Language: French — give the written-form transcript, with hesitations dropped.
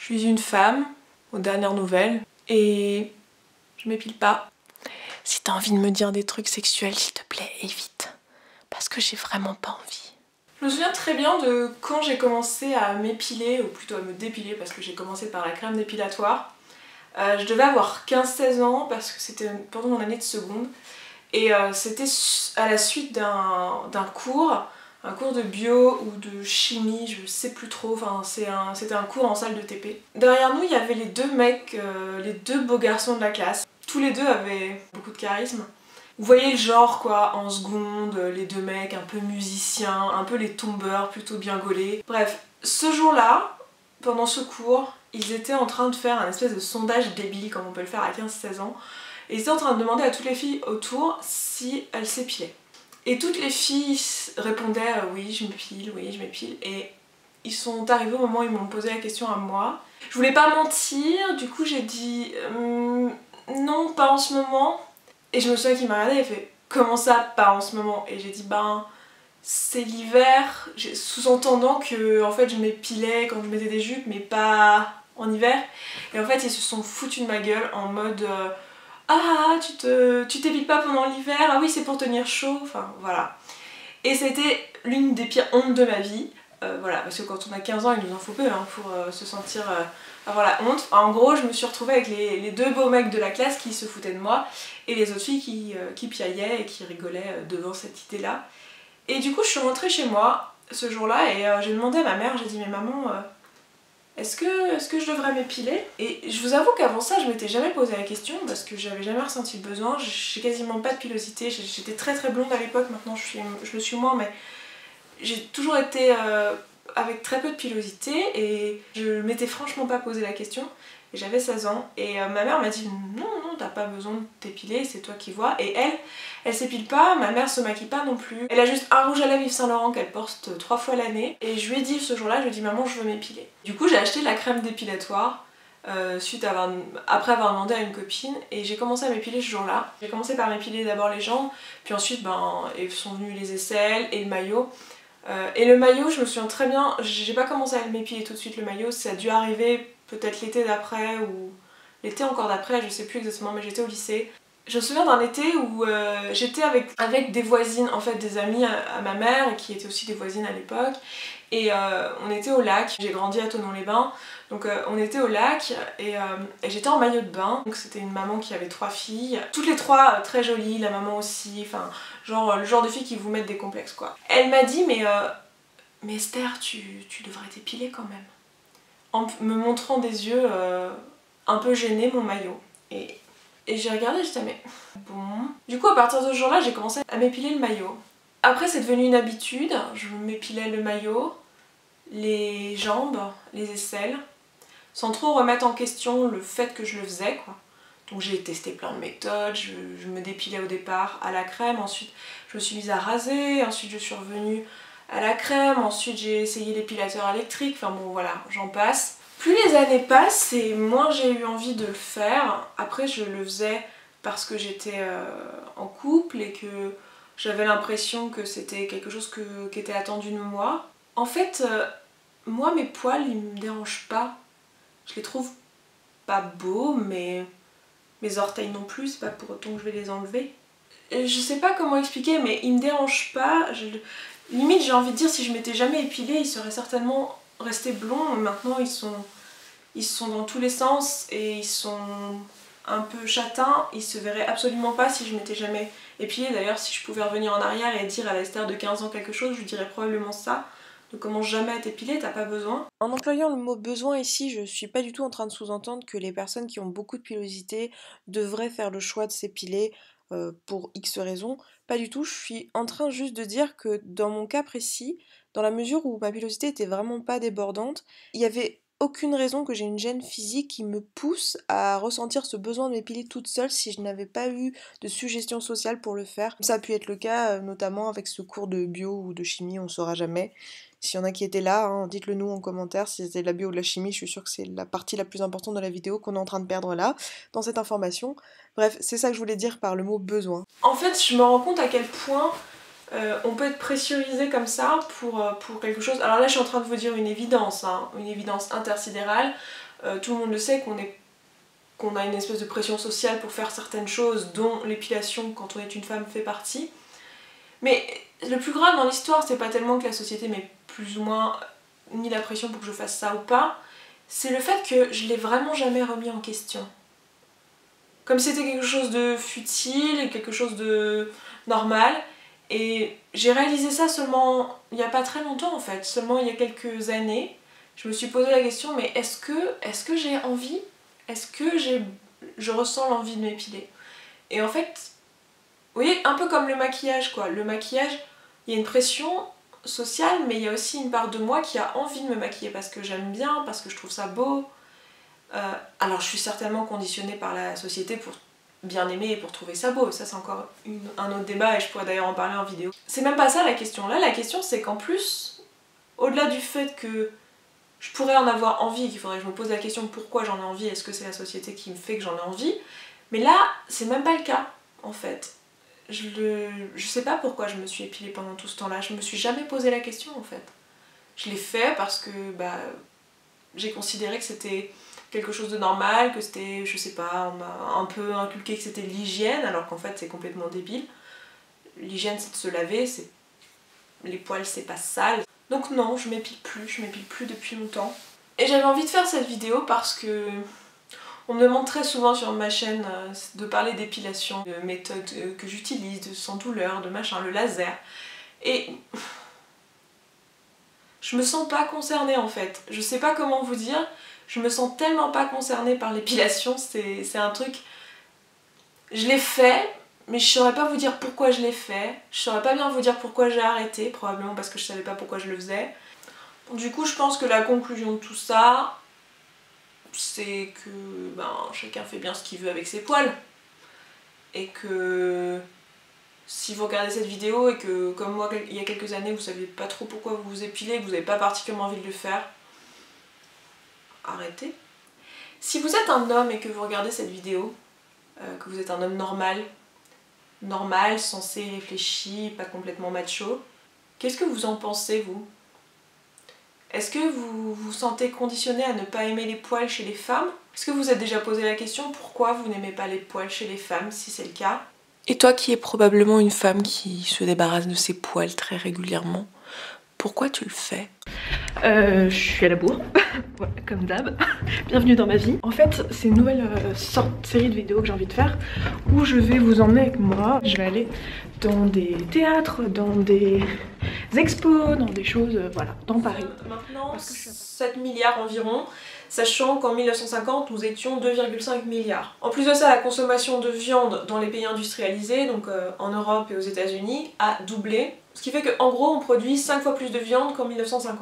suis une femme, aux dernières nouvelles, et je m'épile pas. Si t'as envie de me dire des trucs sexuels, s'il te plaît, évite. Parce que j'ai vraiment pas envie. Je me souviens très bien de quand j'ai commencé à m'épiler, ou plutôt à me dépiler, parce que j'ai commencé par la crème dépilatoire. Je devais avoir 15-16 ans, parce que c'était pendant mon année de seconde. Et c'était à la suite d'un cours, un cours de bio ou de chimie, je sais plus trop, enfin c'était un cours en salle de TP. Derrière nous il y avait les deux mecs, les deux beaux garçons de la classe. Tous les deux avaient beaucoup de charisme. Vous voyez le genre quoi, en seconde, les deux mecs un peu musiciens, un peu les tombeurs plutôt bien gaulés. Bref, ce jour-là, pendant ce cours, ils étaient en train de faire un espèce de sondage débile comme on peut le faire à 15-16 ans. Et ils étaient en train de demander à toutes les filles autour si elles s'épilaient. Et toutes les filles répondaient oui je m'épile, oui je m'épile. Et ils sont arrivés au moment où ils m'ont posé la question à moi. Je voulais pas mentir, du coup j'ai dit non pas en ce moment. Et je me souviens qu'il m'a regardé et fait comment ça pas en ce moment. Et j'ai dit ben c'est l'hiver, sous-entendant que en fait je m'épilais quand je mettais des jupes mais pas en hiver. Et en fait ils se sont foutus de ma gueule en mode ah tu t'épiles pas pendant l'hiver, ah oui c'est pour tenir chaud, enfin voilà. Et c'était l'une des pires hontes de ma vie, voilà, parce que quand on a 15 ans il nous en faut peu hein, pour se sentir avoir la honte. En gros je me suis retrouvée avec les deux beaux mecs de la classe qui se foutaient de moi et les autres filles qui piaillaient et qui rigolaient devant cette idée là. Et du coup je suis rentrée chez moi ce jour-là et j'ai demandé à ma mère, j'ai dit mais maman est-ce que je devrais m'épiler? Et je vous avoue qu'avant ça je m'étais jamais posé la question parce que j'avais jamais ressenti le besoin, j'ai quasiment pas de pilosité, j'étais très blonde à l'époque, maintenant je le suis moins mais j'ai toujours été avec très peu de pilosité et je m'étais franchement pas posé la question. Et j'avais 16 ans et ma mère m'a dit non t'as pas besoin de t'épiler, c'est toi qui vois. Et elle s'épile pas, ma mère se maquille pas non plus. Elle a juste un rouge à lèvres Yves Saint Laurent qu'elle porte 3 fois l'année. Et je lui ai dit ce jour là, je lui ai dit maman je veux m'épiler. Du coup j'ai acheté la crème dépilatoire après avoir demandé à une copine et j'ai commencé à m'épiler ce jour là. J'ai commencé par m'épiler d'abord les jambes, puis ensuite sont venus les aisselles et le maillot. Et le maillot, je me souviens très bien, j'ai pas commencé à m'épiler tout de suite le maillot, ça a dû arriver peut-être l'été d'après ou l'été encore d'après, je sais plus exactement, mais j'étais au lycée. Je me souviens d'un été où j'étais avec des voisines, en fait des amies à ma mère qui étaient aussi des voisines à l'époque et on était au lac, j'ai grandi à Thonon-les-Bains, donc on était au lac et j'étais en maillot de bain, donc c'était une maman qui avait 3 filles, toutes les 3 très jolies, la maman aussi, enfin genre le genre de filles qui vous mettent des complexes quoi. Elle m'a dit mais Esther tu devrais t'épiler quand même, en me montrant des yeux un peu gênés mon maillot et j'ai regardé, j'étais mais bon. Du coup à partir de ce jour là j'ai commencé à m'épiler le maillot. Après c'est devenu une habitude, je m'épilais le maillot, les jambes, les aisselles, sans trop remettre en question le fait que je le faisais quoi. Donc j'ai testé plein de méthodes, je me dépilais au départ à la crème, ensuite je me suis mise à raser, ensuite je suis revenue à la crème, ensuite j'ai essayé l'épilateur électrique, enfin bon voilà, j'en passe. Plus les années passent et moins j'ai eu envie de le faire. Après je le faisais parce que j'étais en couple et que j'avais l'impression que c'était quelque chose qui était attendu de moi. En fait, moi mes poils ils me dérangent pas. Je les trouve pas beaux mais mes orteils non plus, c'est pas pour autant que je vais les enlever. Et je sais pas comment expliquer mais ils me dérangent pas. Limite j'ai envie de dire si je m'étais jamais épilée ils seraient certainement restés blonds. Maintenant ils sont dans tous les sens et ils sont un peu châtains, ils se verraient absolument pas si je m'étais jamais épilée. D'ailleurs si je pouvais revenir en arrière et dire à la Esther de 15 ans quelque chose, je lui dirais probablement ça. Ne commence jamais à t'épiler, t'as pas besoin. En employant le mot besoin ici, je suis pas du tout en train de sous-entendre que les personnes qui ont beaucoup de pilosité devraient faire le choix de s'épiler pour X raisons. Pas du tout, je suis en train juste de dire que dans mon cas précis, dans la mesure où ma pilosité était vraiment pas débordante, il y avait aucune raison que j'ai une gêne physique qui me pousse à ressentir ce besoin de m'épiler toute seule si je n'avais pas eu de suggestion sociale pour le faire. Ça a pu être le cas notamment avec ce cours de bio ou de chimie, on saura jamais. S'il y en a qui étaient là, hein, dites-le nous en commentaire si c'était de la bio ou de la chimie, je suis sûre que c'est la partie la plus importante de la vidéo qu'on est en train de perdre là, dans cette information. Bref, c'est ça que je voulais dire par le mot besoin. En fait, je me rends compte à quel point on peut être pressurisé comme ça pour quelque chose. Alors là je suis en train de vous dire une évidence, hein, une évidence intersidérale. Tout le monde le sait qu'on a une espèce de pression sociale pour faire certaines choses, dont l'épilation quand on est une femme fait partie. Mais le plus grave dans l'histoire, c'est pas tellement que la société met plus ou moins ni la pression pour que je fasse ça ou pas, c'est le fait que je l'ai vraiment jamais remis en question. Comme si c'était quelque chose de futile, quelque chose de normal. Et j'ai réalisé ça seulement il n'y a pas très longtemps en fait, seulement il y a quelques années. Je me suis posé la question, mais est-ce que j'ai envie? Est-ce que je ressens l'envie de m'épiler? Et en fait, vous voyez, un peu comme le maquillage quoi. Le maquillage, il y a une pression sociale, mais il y a aussi une part de moi qui a envie de me maquiller parce que j'aime bien, parce que je trouve ça beau. Alors je suis certainement conditionnée par la société pour bien aimer et pour trouver ça beau, ça c'est encore un autre débat et je pourrais d'ailleurs en parler en vidéo. C'est même pas ça la question, là la question c'est qu'en plus, au-delà du fait que je pourrais en avoir envie, qu'il faudrait que je me pose la question pourquoi j'en ai envie, est-ce que c'est la société qui me fait que j'en ai envie, mais là c'est même pas le cas en fait. Je sais pas pourquoi je me suis épilée pendant tout ce temps là, je me suis jamais posé la question en fait. Je l'ai fait parce que j'ai considéré que c'était quelque chose de normal, que c'était, je sais pas, on m'a un peu inculqué que c'était l'hygiène, alors qu'en fait c'est complètement débile. L'hygiène c'est de se laver, les poils c'est pas sale. Donc non, je m'épile plus depuis longtemps. Et j'avais envie de faire cette vidéo parce que on me demande très souvent sur ma chaîne de parler d'épilation, de méthodes que j'utilise, de sans douleur, de machin, le laser. Et je me sens pas concernée en fait. Je sais pas comment vous dire, je me sens tellement pas concernée par l'épilation, c'est un truc... Je l'ai fait, mais je saurais pas vous dire pourquoi je l'ai fait. Je saurais pas bien vous dire pourquoi j'ai arrêté, probablement parce que je savais pas pourquoi je le faisais. Du coup je pense que la conclusion de tout ça, c'est que chacun fait bien ce qu'il veut avec ses poils. Et que si vous regardez cette vidéo et que comme moi il y a quelques années vous saviez pas trop pourquoi vous vous épilez, que vous n'avez pas particulièrement envie de le faire, arrêtez. Si vous êtes un homme et que vous regardez cette vidéo, que vous êtes un homme normal, sensé, réfléchi, pas complètement macho, qu'est-ce que vous en pensez vous? Est-ce que vous vous sentez conditionné à ne pas aimer les poils chez les femmes? Est-ce que vous vous êtes déjà posé la question pourquoi vous n'aimez pas les poils chez les femmes si c'est le cas? Et toi qui es probablement une femme qui se débarrasse de ses poils très régulièrement, pourquoi tu le fais? Je suis à la bourre, voilà, comme d'hab. Bienvenue dans ma vie. En fait, c'est une nouvelle série de vidéos que j'ai envie de faire où je vais vous emmener avec moi. Je vais aller dans des théâtres, dans des expos, dans des choses, voilà, dans Paris. Maintenant, 7 milliards environ, sachant qu'en 1950, nous étions 2,5 milliards. En plus de ça, la consommation de viande dans les pays industrialisés, donc en Europe et aux États-Unis, a doublé. Ce qui fait qu'en gros, on produit 5 fois plus de viande qu'en 1950.